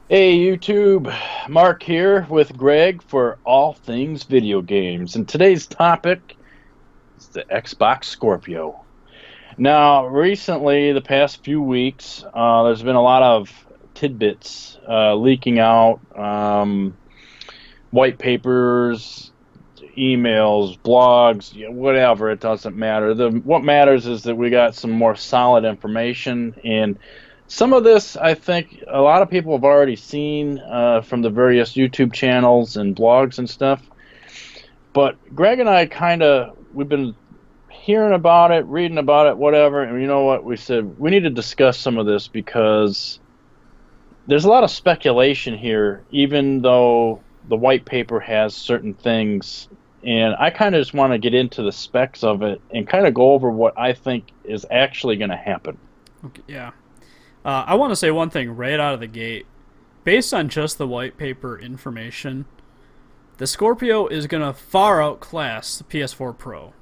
Hey YouTube, Mark here with Greg for all things video games. And today's topic is the Xbox Scorpio. Now, recently, the past few weeks, there's been a lot of tidbits leaking out, white papers, emails, blogs, whatever. It doesn't matter. What matters is that we got some more solid information, and some of this I think a lot of people have already seen from the various YouTube channels and blogs and stuff. But Greg and I we've been hearing about it, reading about it, whatever. And you know what? We said we need to discuss some of this because there's a lot of speculation here, even though the white paper has certain things. And I kind of just want to get into the specs of it and kind of go over what I think is actually going to happen. Okay, yeah. I want to say one thing right out of the gate. Based on just the white paper information, the Scorpio is going to far outclass the PS4 Pro.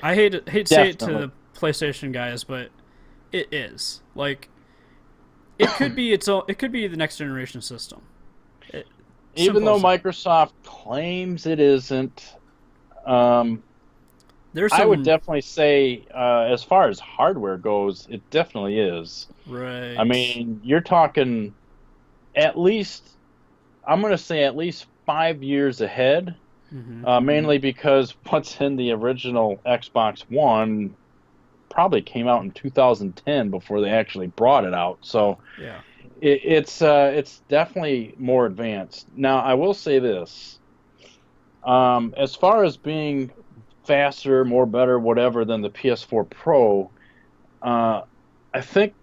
I hate to say it to Definitely. the PlayStation guys, but it is. Like, it could be its own, it could be the next generation system. It, Even Simple though as that. Microsoft claims it isn't, um, There's I would some definitely say, as far as hardware goes, it definitely is. I right. mean, you're talking at least, I'm going to say at least 5 years ahead, Hmm. mainly because what's in the original Xbox One probably came out in 2010 before they actually brought it out. So Yeah. it's definitely more advanced. Now, I will say this. As far as being faster, more better, whatever than the PS4 Pro, uh, I think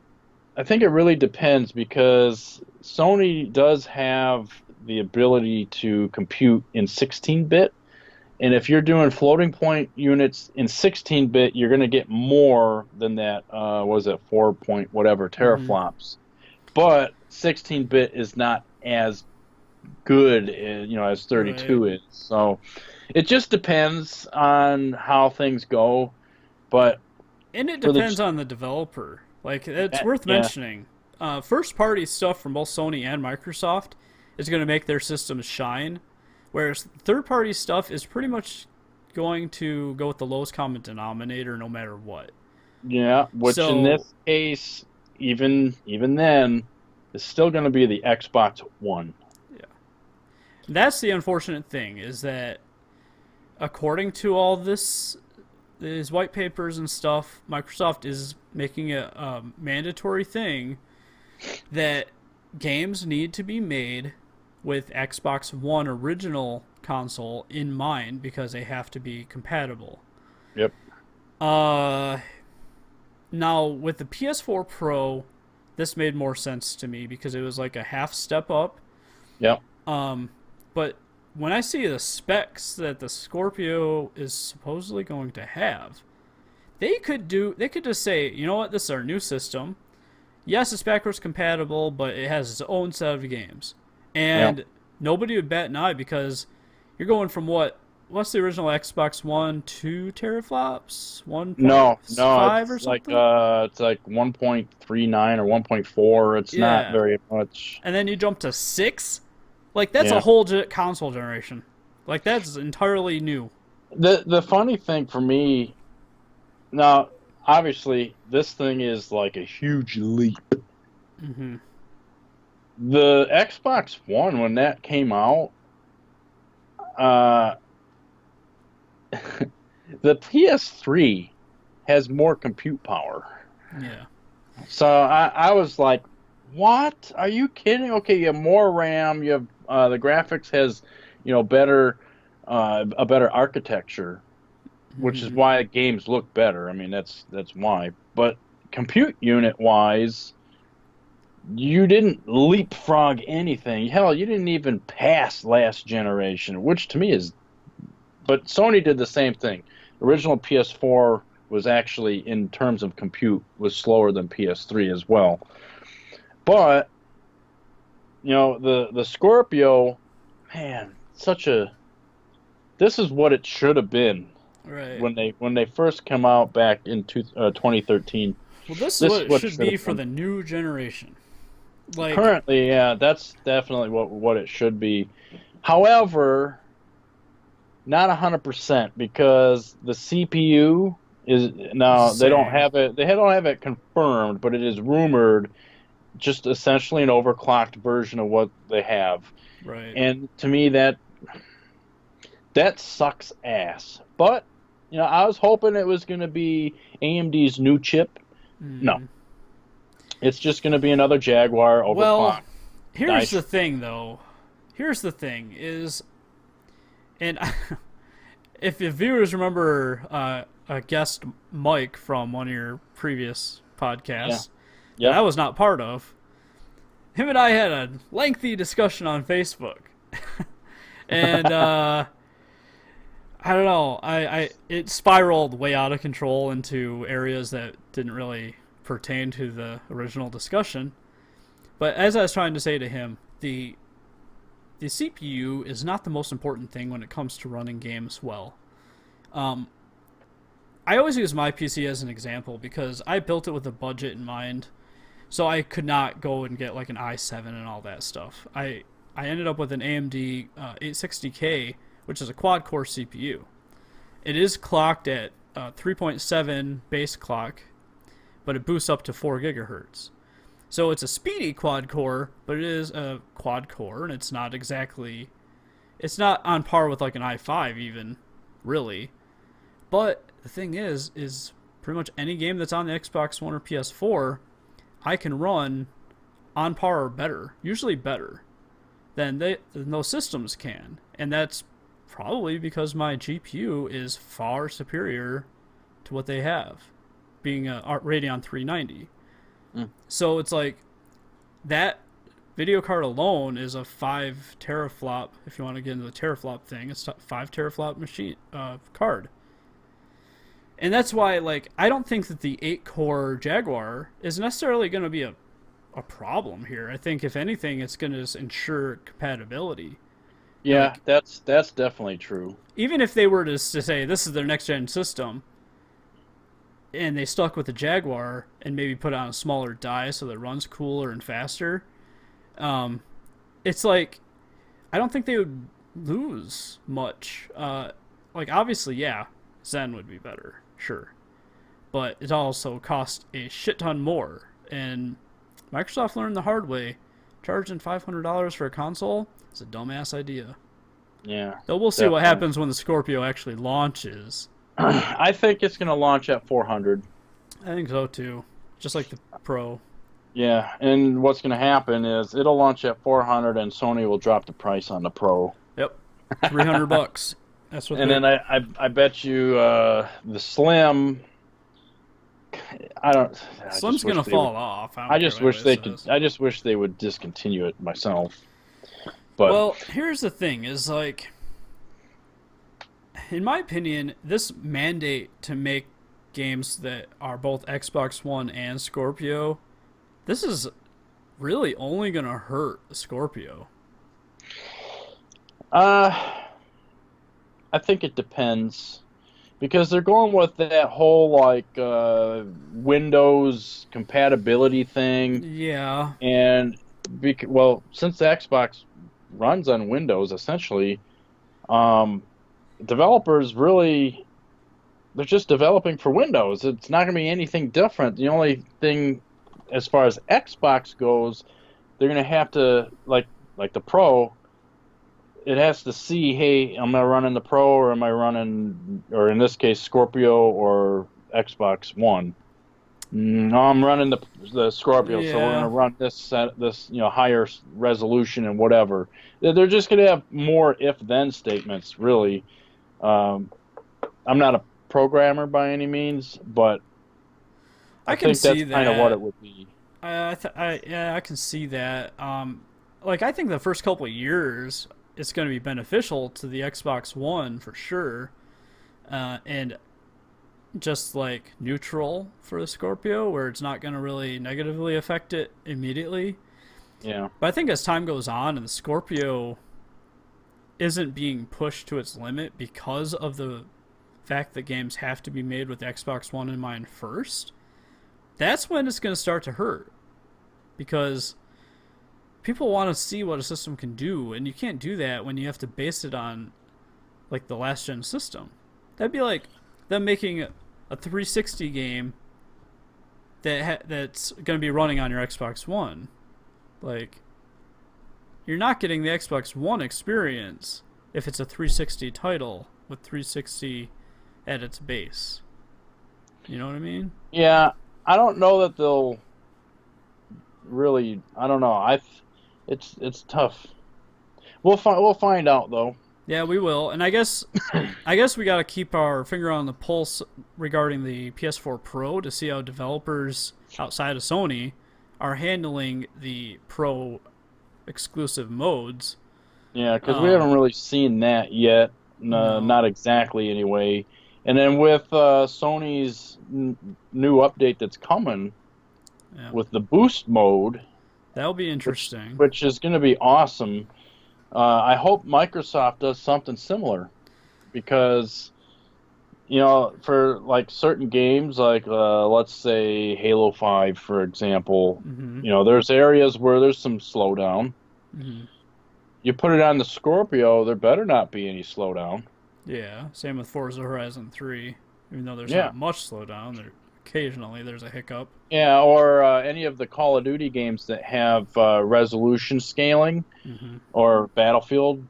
I think it really depends because Sony does have the ability to compute in 16-bit, and if you're doing floating point units in 16-bit, you're going to get more than that. Was it 4 point whatever Hmm. teraflops? But 16-bit is not as good, as Right. 32 is. So it just depends on how things go. But And it for the depends on the developer. Like, it's worth yeah, mentioning. First party stuff from both Sony and Microsoft is going to make their systems shine, whereas third party stuff is pretty much going to go with the lowest common denominator no matter what. yeah, which in So, this case, even then, is still going to be the Xbox One. yeah. That's the unfortunate thing is that according to all this these white papers and stuff, Microsoft is making a mandatory thing that games need to be made with Xbox One original console in mind because they have to be compatible. Yep. Uh Now with the PS4 Pro, this made more sense to me because it was like a half step up. Yep. Um but when I see the specs that the Scorpio is supposedly going to have, they could just say, you know what, this is our new system. Yes, it's backwards compatible, but it has its own set of games. Yep. And nobody would bat an eye because you're going from what's the original Xbox One, 2 teraflops? No, no, 1.5 or something? it's like 1.39 or 1.4. It's not Yeah. very much. And then you jump to 6? Like that's a Yeah. whole console generation. Like that's entirely new. The funny thing for me now, obviously, this thing is like a huge leap. Mhm. The Xbox One, when that came out, uh, the PS3 has more compute power. Yeah. So I was like, what? Are you kidding? Okay, you have more RAM. You have the graphics has, better a better architecture, which is Mhm. why games look better. I mean, that's why. But compute unit wise, you didn't leapfrog anything. Hell, you didn't even pass last generation, which to me is. But Sony did the same thing. Original PS4 was actually, in terms of compute, was slower than PS3 as well. But the Scorpio, man, such a. This is what it should have been Right. when they first come out back in 2013. Well, this is This what is it what it should should be have for been. the new generation. Like, Currently, yeah, that's definitely what it should be. However, not 100% because the CPU is it's the now they don't same, have it. They don't have it confirmed, but it is rumored just essentially an overclocked version of what they have. right? And to me, that sucks ass. But I was hoping it was going to be AMD's new chip. No, Mm. it's just going to be another Jaguar Well, overclocked. here's Nice. the thing, though. Here's the thing is, and if the viewers remember a guest Mike from one of your previous Yeah. podcasts that I Yep. was not part of, him and I had a lengthy discussion on Facebook, and I don't know, I it spiraled way out of control into areas that didn't really pertain to the original discussion. But as I was trying to say to him, the CPU is not the most important thing when it comes to running games well. Um, I always use my PC as an example because I built it with a budget in mind, so I could not go and get like an i7 and all that stuff. I ended up with an AMD 860K, which is a quad core CPU. It is clocked at 3.7 base clock, but it boosts up to 4 gigahertz. So it's a speedy quad core, but it is a quad core, and it's not on par with like an i5 even, really. But the thing is pretty much any game that's on the Xbox One or PS4, I can run on par or better, usually better than those systems can, and that's probably because my GPU is far superior to what they have, being a Radeon 390. Mm. So it's like that video card alone is a 5 teraflop. If you want to get into the teraflop thing, it's a 5 teraflop machine card, and that's why like I don't think that the 8 core Jaguar is necessarily going to be a problem here. I think if anything, it's going to ensure compatibility. Yeah, Like that's definitely true. even if they were to say this is their next gen system, and they stuck with the Jaguar and maybe put it on a smaller die so that it runs cooler and faster, um, it's like I don't think they would lose much. Like obviously, yeah, Zen would be better, sure, but it also cost a shit ton more. And Microsoft learned the hard way: charging $500 for a console is a dumbass idea. Yeah, Though we'll see what definitely. happens when the Scorpio actually launches. I think it's going to launch at 400. I think so too, just like the Pro. Yeah, and what's going to happen is it'll launch at 400 and Sony will drop the price on the Pro. Yep, $300. That's what And they're. then I bet you the Slim I Slim's just wish gonna they would fall off. I I don't care just what wish anybody they could says. I just wish they would discontinue it myself. But Well, here's the thing: is like, in my opinion, this mandate to make games that are both Xbox One and Scorpio, this is really only gonna hurt the Scorpio. uh I think it depends because they're going with that whole like Windows compatibility thing. Yeah, And well, since the Xbox runs on Windows, essentially, um, developers really they're just developing for Windows. It's not going to be anything different. The only thing, as far as Xbox goes, they're going to have to like the Pro. It has to see, hey, am I running the Pro or am I running, or in this case, Scorpio or Xbox One? No, I'm running the Scorpio, so we're gonna yeah. run this higher resolution and whatever. They're just gonna have more if then statements, really. Um, I'm not a programmer by any means, but I I can think that's see kind of what that. it would be. Yeah, I can see that. Like I think the first couple of years it's going to be beneficial to the Xbox One for sure, and just like neutral for the Scorpio, where it's not going to really negatively affect it immediately. Yeah, But I think as time goes on and the Scorpio isn't being pushed to its limit because of the fact that games have to be made with Xbox One in mind first, that's when it's going to start to hurt because people want to see what a system can do, and you can't do that when you have to base it on like the last gen system. That'd be like them making a 360 game that's going to be running on your Xbox One. Like, you're not getting the Xbox One experience if it's a 360 title with 360 at its base. You know what I mean? Yeah, I don't know that they'll really. I don't know. It's tough. We'll find out though. Yeah, we will. And I guess we got to keep our finger on the pulse regarding the PS4 Pro to see how developers outside of Sony are handling the Pro exclusive modes. Yeah, because we haven't really seen that yet. No. Not exactly anyway. And then with Sony's new update that's coming Yeah. with the boost mode, That'll be interesting. which is going to be awesome. I hope Microsoft does something similar because, for like certain games, like let's say Halo 5, for example, Mm-hmm. there's areas where there's some slowdown. Mm-hmm. You put it on the Scorpio, there better not be any slowdown. Yeah. Same with Forza Horizon 3. Even though there's Yeah. not much slowdown, occasionally there's a hiccup. Yeah, or any of the Call of Duty games that have resolution scaling Mm-hmm. or Battlefield,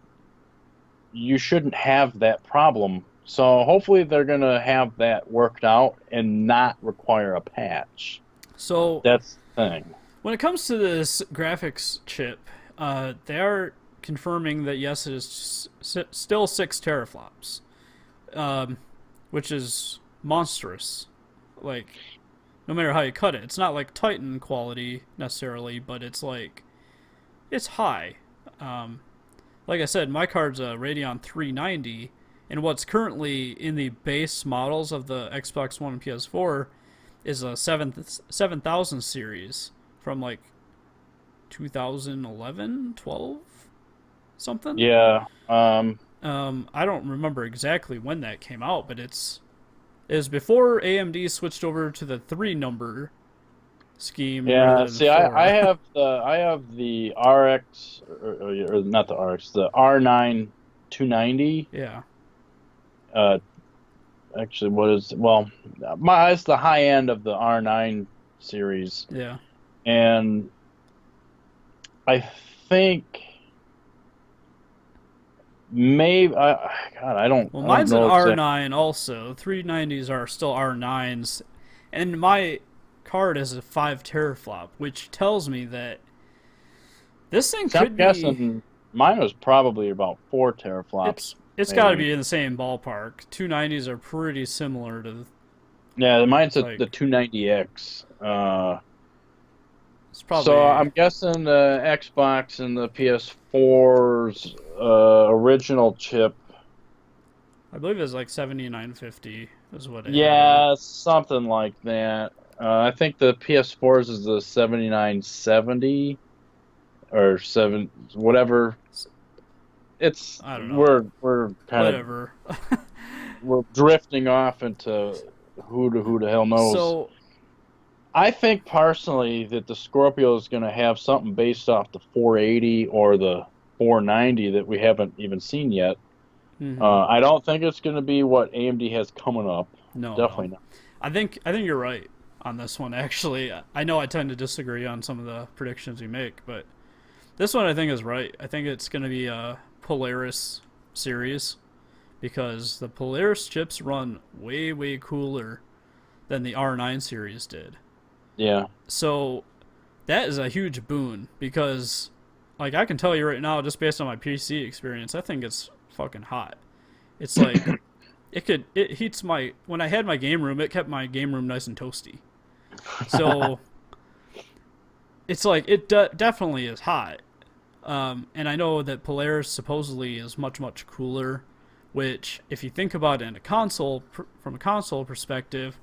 you shouldn't have that problem. So hopefully they're going to have that worked out and not require a patch. So That's the thing. when it comes to this graphics chip, they are confirming that yes, it is still 6 teraflops, which is monstrous. Like, no matter how you cut it, it's not like Titan quality necessarily, but it's high. Like I said, my card's a Radeon 390, and what's currently in the base models of the Xbox One and PS4 is a 7000 series from like 2011, 12, something. Yeah. I don't remember exactly when that came out, but it was before AMD switched over to the 3 number scheme. Yeah. Rather than See, the 4. I have the RX or not the RX, the R9 290. Yeah. Actually, it's the high end of the R9 series, Yeah. and I think maybe God, I don't. Well, I don't mine's an know R9 also. 390s are still R9s, and my card is a 5 teraflop, which tells me that this thing I'm could be. guessing mine was probably about 4 teraflops. It's got to maybe. be in the same ballpark. 290s are pretty similar to. Yeah, mine's Like, the 290X. It's probably. So I'm guessing the Xbox and the PS4's original chip. I believe it's like 7950 is what it had. Yeah, something like that. I think the PS4's is the 7970 or 7 whatever. It's I don't know. we're kind Whatever. of we're drifting off into who the hell knows. So I think personally that the Scorpio is going to have something based off the 480 or the 490 that we haven't even seen yet. mhm. I don't think it's going to be what AMD has coming up. No, Definitely no. not. I think you're right on this one. Actually, I know I tend to disagree on some of the predictions we make, but this one I think is right. I think it's going to be a Polaris series because the Polaris chips run way cooler than the R9 series did. Yeah. So that is a huge boon because, like, I can tell you right now, just based on my PC experience, I think it's fucking hot. It's like it heats my when I had my game room, it kept my game room nice and toasty. So it's like it definitely is hot. And I know that Polaris supposedly is much cooler, which if you think about it in a console from a console perspective,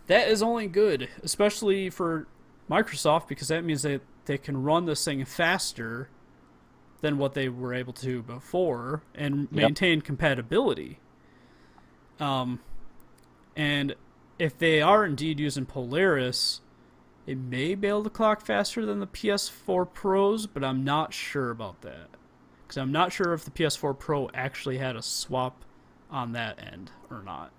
that is only good, especially for Microsoft because that means that they can run this thing faster than what they were able to before and maintain compatibility. And if they are indeed using Polaris, It may be able to clock faster than the PS4 Pros, but I'm not sure about that. Because I'm not sure if the PS4 Pro actually had a swap on that end or not.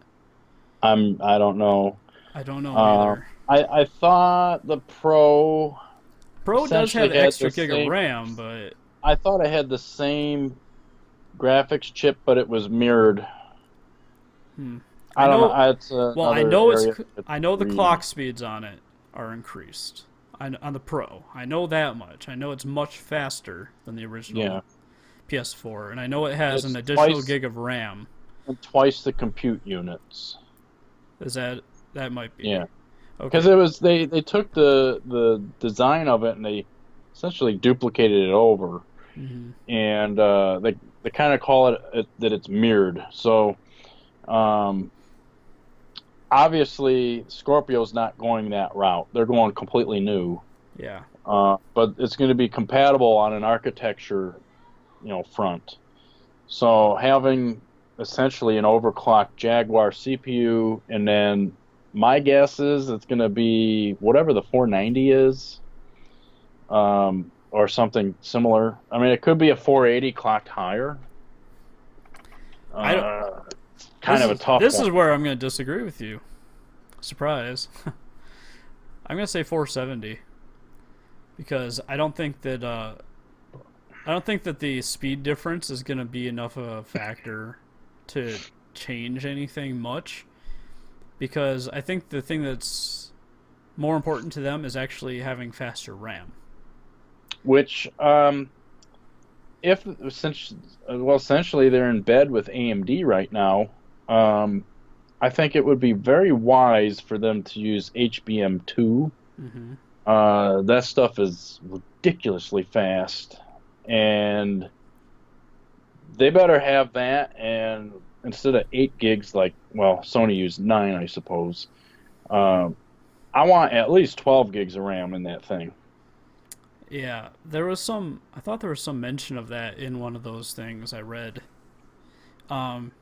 I don't know. I don't know either. I thought the Pro Pro does essentially have had extra the gig of same. RAM, but I thought it had the same graphics chip, but it was mirrored. hmm, I I don't know. know. It's Well, I another know it's. area to I know the read. clock speeds on it are increased on the Pro. I know that much. I know it's much faster than the original Yeah, PS4, and I know it has an it's additional twice gig of RAM. twice the compute units. Is that that might be Yeah, because okay? it was they took the design of it and they essentially duplicated it over, Hmm. and they kind of call it that it's mirrored. So um, obviously Scorpio's not going that route. They're going completely new. Yeah, But it's going to be compatible on an architecture, front. So having essentially an overclocked Jaguar CPU, and then my guess is it's going to be whatever the 490 is, or something similar. I mean, it could be a 480 clocked higher. I don't. It's kind of a tough This one. is where I'm going to disagree with you. Surprise! I'm going to say 470 because I don't think that the speed difference is going to be enough of a factor to change anything much. Because I think the thing that's more important to them is actually having faster RAM. Which, if since well, essentially they're in bed with AMD right now. Um, I think it would be very wise for them to use HBM2. Mm-hmm. That stuff is ridiculously fast, and they better have that. And instead of 8 gigs, like, well, Sony used 9, I suppose. Um, I want at least 12 gigs of RAM in that thing. Yeah, there was some. I thought there was some mention of that in one of those things I read. Um,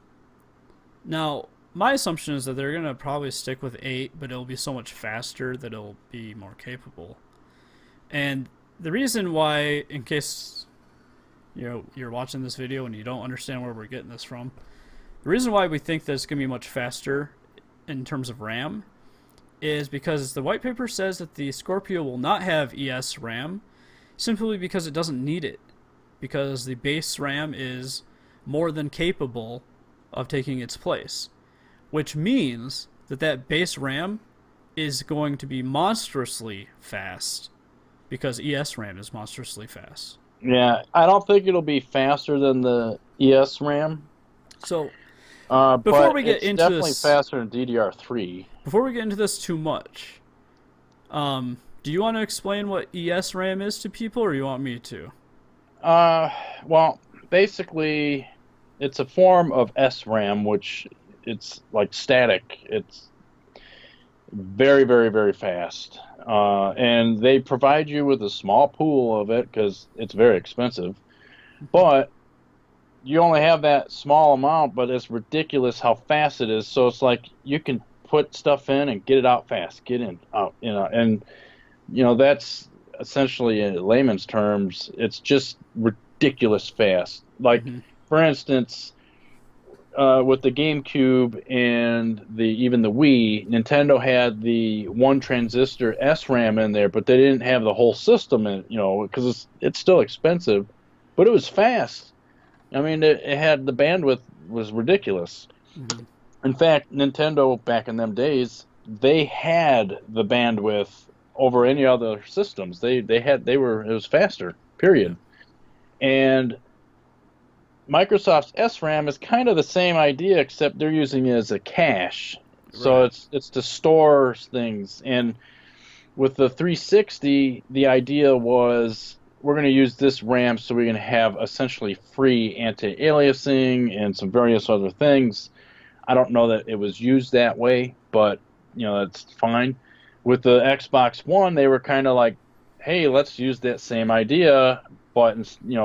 Now, my assumption is that they're gonna probably stick with 8, but it'll be so much faster that it'll be more capable. And the reason why, in case you're watching this video and you don't understand where we're getting this from, the reason why we think that it's gonna be much faster in terms of RAM is because the white paper says that the Scorpio will not have ES RAM simply because it doesn't need it, because the base RAM is more than capable of taking its place, which means that that base RAM is going to be monstrously fast because ES RAM is monstrously fast. Yeah, I don't think it'll be faster than the ES RAM, So before but we get it's into definitely this, faster than DDR3. too much, do you want to explain what ES RAM is to people, or you want me to? Uh, well, basically, it's a form of SRAM, which it's like static. It's very, very, very fast. And they provide you with a small pool of it because it's very expensive. But you only have that small amount, but it's ridiculous how fast it is. So it's like you can put stuff in and get it out fast, get in, out, and that's essentially in layman's terms, it's just ridiculous fast. Like, Mm-hmm. for instance, with the GameCube and even the Wii, Nintendo had the one transistor SRAM in there, but they didn't have the whole system in, because it's still expensive, but it was fast. I mean, it had the bandwidth was ridiculous. Mm-hmm. In fact, Nintendo back in them days, they had the bandwidth over any other systems. They were it was faster. Yeah. Period. And Microsoft's SRAM is kind of the same idea, except they're using it as a cache. So Right. it's to store things. And with the 360, the idea was we're going to use this RAM so we're going to have essentially free anti-aliasing and some various other things. I don't know that it was used that way, but that's fine. With the Xbox One, they were kind of like, "Hey, let's use that same idea, but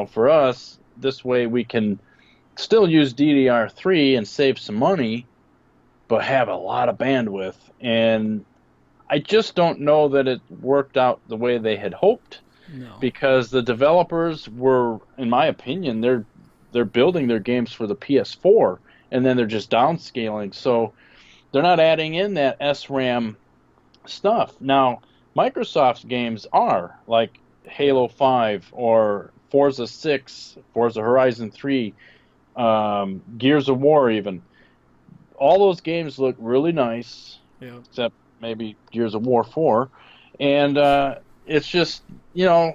for us, this way we can still use DDR3 and save some money, but have a lot of bandwidth." And I just don't know that it worked out the way they had hoped No. because the developers were, in my opinion, they're building their games for the PS4 and then they're just downscaling. So they're not adding in that SRAM stuff. Now, Microsoft's games are like Yeah. Halo 5 or Forza 6, Forza Horizon 3, Gears of War even. All those games look really nice, Yeah. except maybe Gears of War 4. And it's just, you know,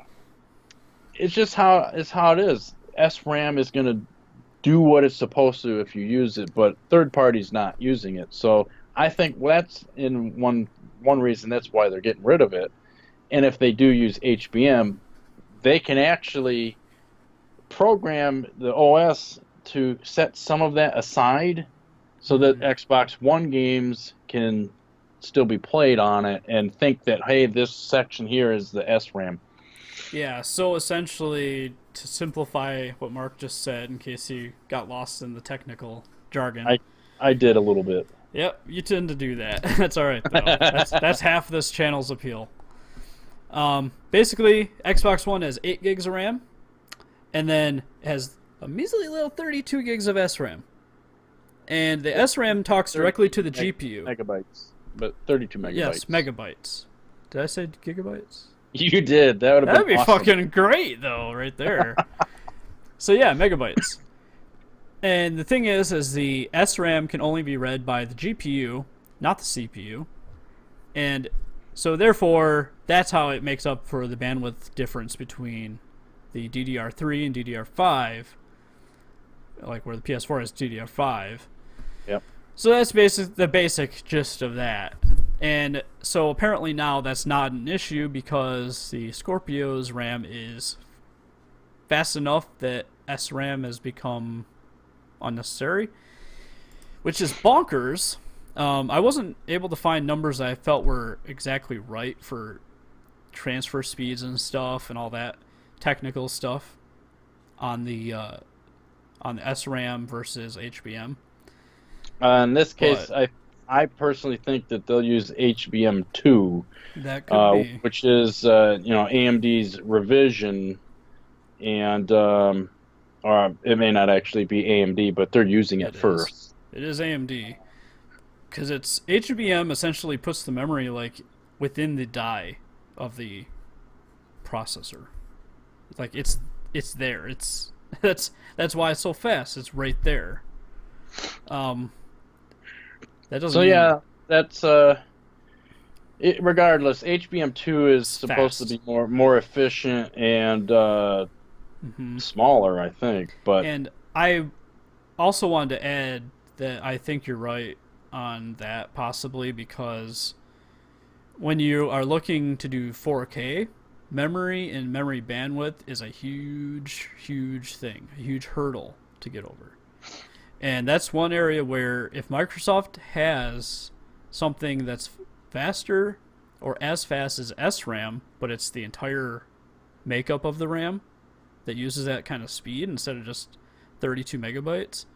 it's how it is. SRAM is going to do what it's supposed to if you use it, but third parties not using it. So I think that's in one reason that's why they're getting rid of it. And if they do use HBM, they can actually program the OS to set some of that aside so that Hmm. Xbox One games can still be played on it and think that, hey, this section here is the SRAM. Yeah, so essentially, to simplify what Mark just said, in case he got lost in the technical jargon. I I did a little bit. Yep, you tend to do that. That's all right though. That's half this channel's appeal. Basically, Xbox One has 8 gigs of RAM, and then has a measly little 32 gigs of SRAM. And the SRAM talks directly to the GPU. Megabytes, but 32 Yes, megabytes. megabytes. Did I say gigabytes? You did. That would have That'd been be awesome. fucking great, though, right there. So yeah, megabytes. And the thing is the SRAM can only be read by the GPU, not the CPU. And so therefore, that's how it makes up for the bandwidth difference between the DDR3 and DDR5, like where the PS4 has DDR5. Yep. So that's the basic gist of that. And so apparently now that's not an issue because the Scorpio's RAM is fast enough that SRAM has become unnecessary, which is bonkers. I wasn't able to find numbers that I felt were exactly right for transfer speeds and stuff and all that technical stuff on the SRAM versus HBM. In this case, But I personally think that they'll use HBM2, that could be. which is AMD's revision, and or it may not actually be AMD, but they're using it It is. first. It is AMD because it's HBM essentially puts the memory like within the die of the processor. Like it's there. It's that's why it's so fast. It's right there. Um, that doesn't So mean yeah, that's regardless. HBM2 is it's supposed to fast. be more efficient and Hmm. smaller, I think. But And I also wanted to add that I think you're right on that possibly because when you are looking to do 4K, memory and memory bandwidth is a huge, huge thing, a huge hurdle to get over. And that's one area where if Microsoft has something that's faster or as fast as SRAM, but it's the entire makeup of the RAM that uses that kind of speed instead of just 32 megabytes,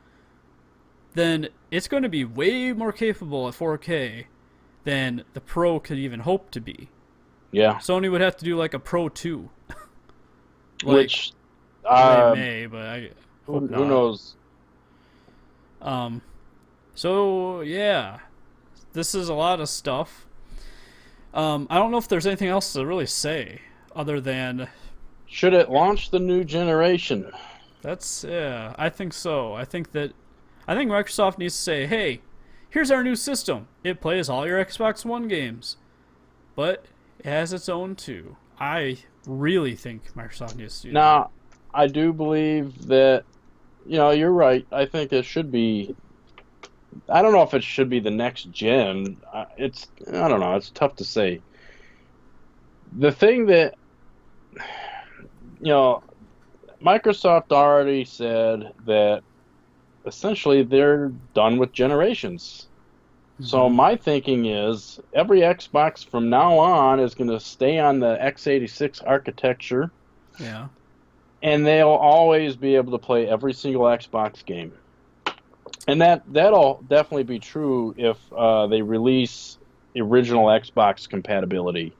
then it's going to be way more capable at 4K than the Pro could even hope to be. yeah, Sony would have to do like a Pro 2. Like, which they uh, may, but I hope who not. knows? Um, so, yeah, this is a lot of stuff. I don't know if there's anything else to really say other than Should it launch the new generation? that's, yeah, I think so. I think Microsoft needs to say, hey, here's our new system. It plays all your Xbox One games, but it has its own too. I really think Microsoft needs to do that. Now, I do believe that, you're right. I think it should be. I don't know if it should be the next gen. I don't know. It's tough to say. The thing that, you know, Microsoft already said that essentially they're done with generations. So Mm-hmm. my thinking is every Xbox from now on is going to stay on the x86 architecture, Yeah. and they'll always be able to play every single Xbox game. And that'll definitely be true if they release original Xbox compatibility,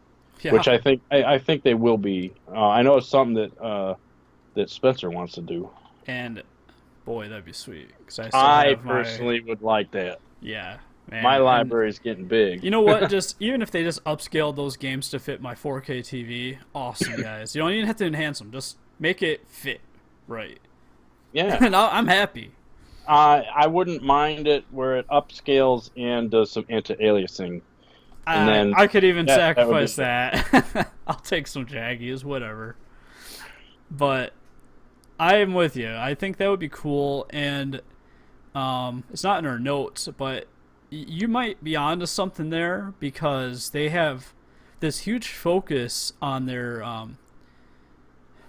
Yeah, which I think they will be. I know it's something that Spencer wants to do. and boy, that'd be sweet because I still I have my personally would like that. yeah, My man. And library's getting big. you know what? Just even if they just upscaled those games to fit my 4K TV, awesome guys. You don't even have to enhance them; just make it fit right, Yeah. and I'm happy. I wouldn't mind it where it upscales and does some anti-aliasing, and then I could even that would be sacrifice it. that. I'll take some Jaggies, whatever. But I am with you. I think that would be cool, and it's not in our notes, but you might be onto something there because they have this huge focus on their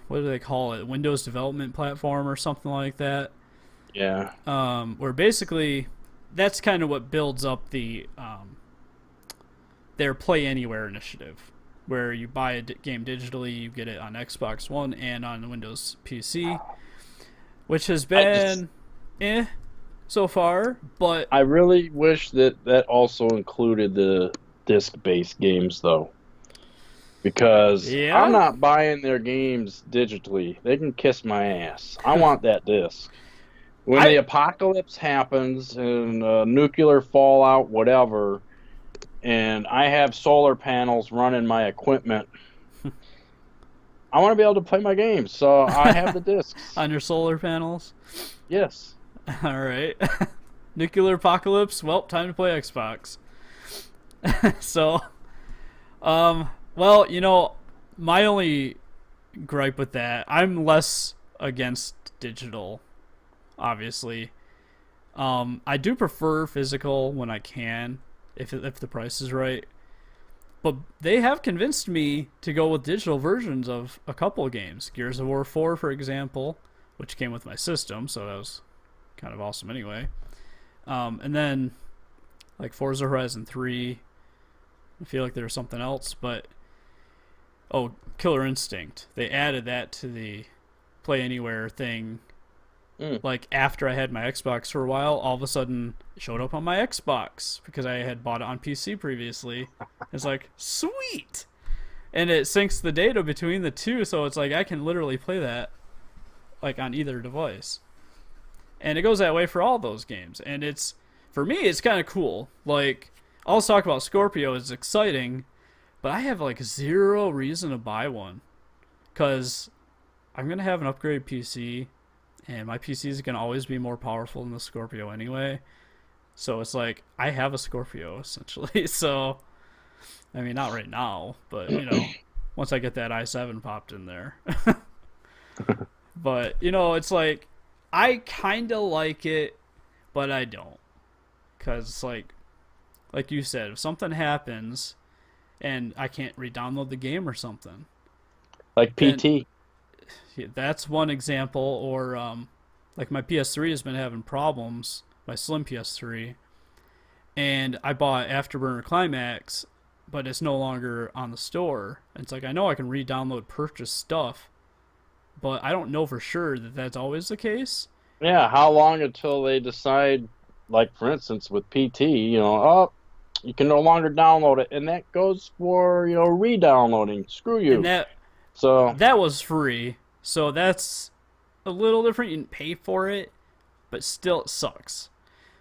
what do they call it? Windows development platform or something like that. Yeah. Where basically that's kind of what builds up their Play Anywhere initiative, where you buy a game digitally, you get it on Xbox One and on Windows PC, which has I just been so far, but I really wish that that also included the disc-based games though, because I'm yeah, not buying their games digitally. They can kiss my ass. I want that disc. When the I apocalypse happens and nuclear fallout, whatever, and I have solar panels running my equipment, I want to be able to play my games. So I have the discs. on your solar panels. Yes. All right, nuclear apocalypse. Well, time to play Xbox. So, well, my only gripe with that, I'm less against digital, obviously. I do prefer physical when I can, if the price is right. But they have convinced me to go with digital versions of a couple of games. Gears of War 4, for example, which came with my system, so that was kind of awesome anyway. And then, like Forza Horizon 3, I feel like there was something else, but oh, Killer Instinct. They added that to the Play Anywhere thing. Mm. Like after I had my Xbox for a while, all of a sudden it showed up on my Xbox because I had bought it on PC previously. It's like sweet, and it syncs the data between the two, so it's like I can literally play that like on either device, and it goes that way for all those games. And it's for me, it's kind of cool. Like all this talk about Scorpio is exciting, but I have like zero reason to buy one because I'm gonna have an upgraded PC and my PC is going to always be more powerful than the Scorpio anyway. So it's like I have a Scorpio essentially. So I mean, not right now, but once I get that i7 popped in there. But it's like I kind of like it, but I don't, because it's like you said, if something happens and I can't re-download the game or something, Like then PT. that's one example. Or like my PS3 has been having problems, my slim PS3, and I bought Afterburner Climax, but it's no longer on the store. It's like I know I can re-download purchased stuff, but I don't know for sure that that's always the case. Yeah, how long until they decide, like for instance with PT, oh, you can no longer download it, and that goes for, re-downloading. Screw And you. that So, that was free, so that's a little different. You didn't pay for it, but still it sucks.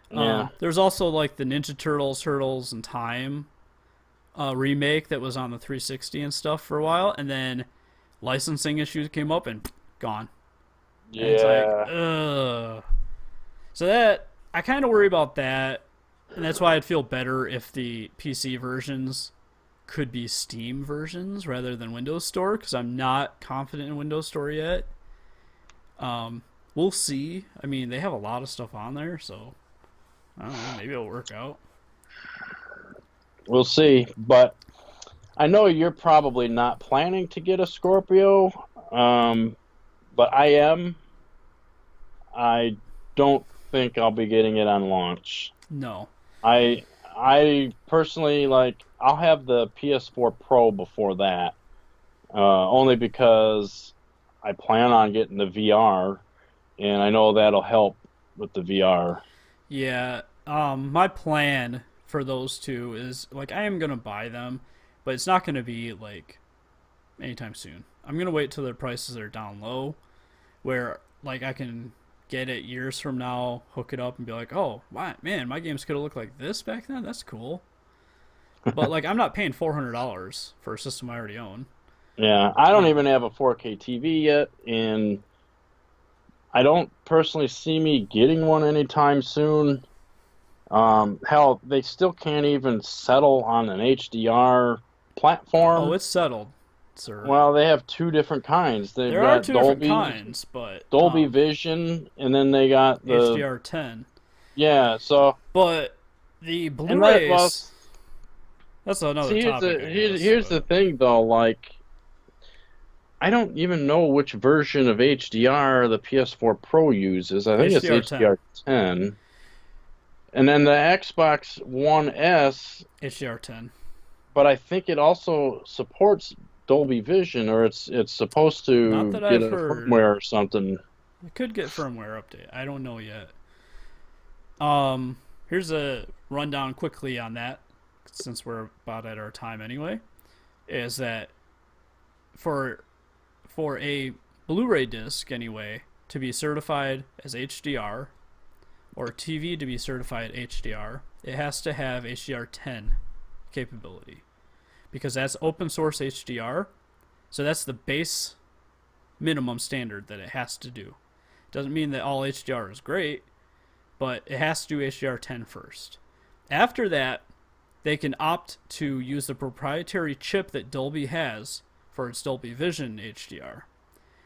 yeah. There's also like the Ninja Turtles, Turtles in Time remake that was on the 360 and stuff for a while, and then licensing issues came up and gone. And it's like, Yeah. ugh. So that I kind of worry about that, and that's why I'd feel better if the PC versions could be Steam versions rather than Windows Store, because I'm not confident in Windows Store yet. We'll see. I mean, they have a lot of stuff on there, so I don't know. Maybe it'll work out. We'll see. But I know you're probably not planning to get a Scorpio, but I am. I don't think I'll be getting it on launch. No. I I personally like I'll have the PS4 Pro before that, only because I plan on getting the VR, and I know that'll help with the VR. Yeah. My plan for those two is like I am gonna buy them, but it's not gonna be like anytime soon. I'm gonna wait till their prices are down low, where like I can get it years from now, hook it up, and be like, oh, wow, man, my games could have looked like this back then. That's cool. But like, I'm not paying $400 for a system I already own. Yeah, I don't Um, even have a 4K TV yet, and I don't personally see me getting one anytime soon. Hell, they still can't even settle on an HDR oh, platform. it's settled, sir. Well, they have two different kinds. They've There are got two different kinds, but Dolby Vision, and then they got the HDR10. yeah. So But the and that well, Blu-rays, that's another see, topic, I guess. here's the But thing though. Like, I don't even know which version of HDR the PS4 Pro uses. I think it's HDR10, HDR10. And then the Xbox One S, HDR10. but I think it also supports Dolby Vision, or it's supposed Not to that get I've a heard. firmware or something. It could get firmware update. I don't know yet. Here's a rundown quickly on that, since we're about at our time anyway. Is that for a Blu-ray disc anyway to be certified as HDR or TV to be certified HDR, it has to have HDR10 capability because that's open source HDR. So that's the base minimum standard that it has to do. Doesn't mean that all HDR is great, but it has to do HDR10 first. After that, they can opt to use the proprietary chip that Dolby has for its Dolby Vision HDR.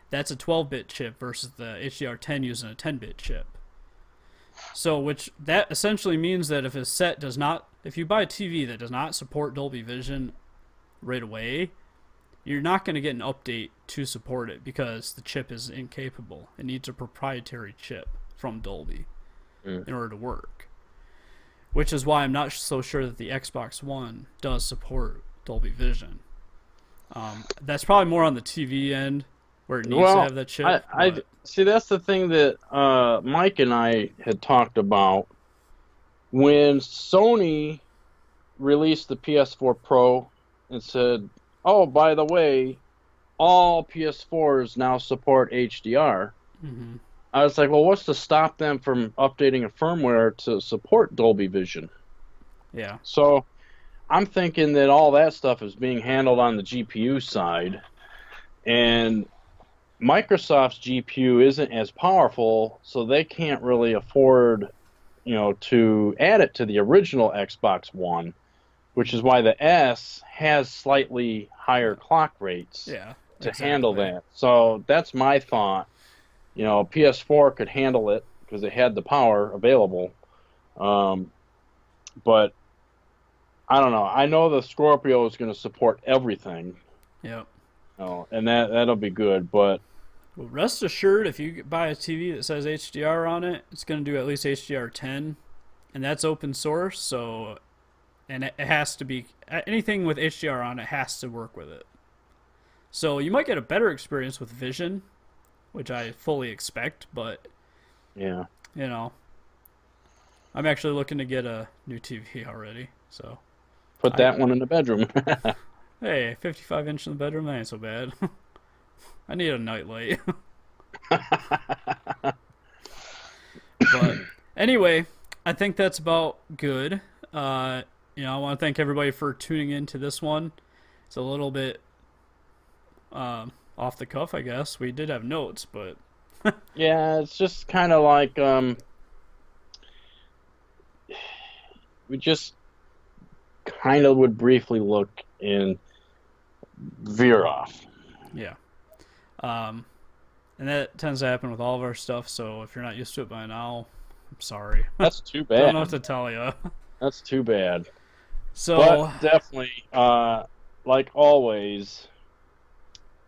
That's a 12-bit chip versus the HDR10 using a 10-bit chip. So, which that essentially means that if a set does not, if you buy a TV that does not support Dolby Vision right away, you're not going to get an update to support it because the chip is incapable. It needs a proprietary chip from Dolby in order to work. Which is why I'm not so sure that the Xbox One does support Dolby Vision. That's probably more on the TV end where it needs to Well, have that chip. I see that's the thing that Mike and I had talked about when Sony released the PS4 Pro and said, "Oh, by the way, all PS4s now support HDR." Mm-hmm. I was like, "Well, what's to stop them from updating a firmware to support Dolby Vision?" Yeah. So I'm thinking that all that stuff is being handled on the GPU side, and Microsoft's GPU isn't as powerful, so they can't really afford, to add it to the original Xbox One, which is why the S has slightly higher clock rates Yeah. to Exactly. handle that. So that's my thought. PS4 could handle it because it had the power available. But I don't know. I know the Scorpio is going to support everything, Yep. and that'll be good. But Well, rest assured, if you buy a TV that says HDR on it, it's going to do at least HDR10, and that's open source. So, and it has to be anything with HDR on it has to work with it. So you might get a better experience with Vision, which I fully expect. But yeah, I'm actually looking to get a new TV already. So put I that one in the bedroom. hey, 55 inch in the bedroom, that ain't so bad. I need a nightlight. But anyway, I think that's about good. I want to thank everybody for tuning in to this one. It's a little bit off the cuff, I guess. We did have notes, but Yeah, it's just kind of like we just kind of would briefly look and veer off. yeah. And that tends to happen with all of our stuff. So if you're not used to it by now, I'm sorry. That's too Don't know what bad. to tell you. That's too bad. So But definitely, like always,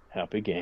happy gaming.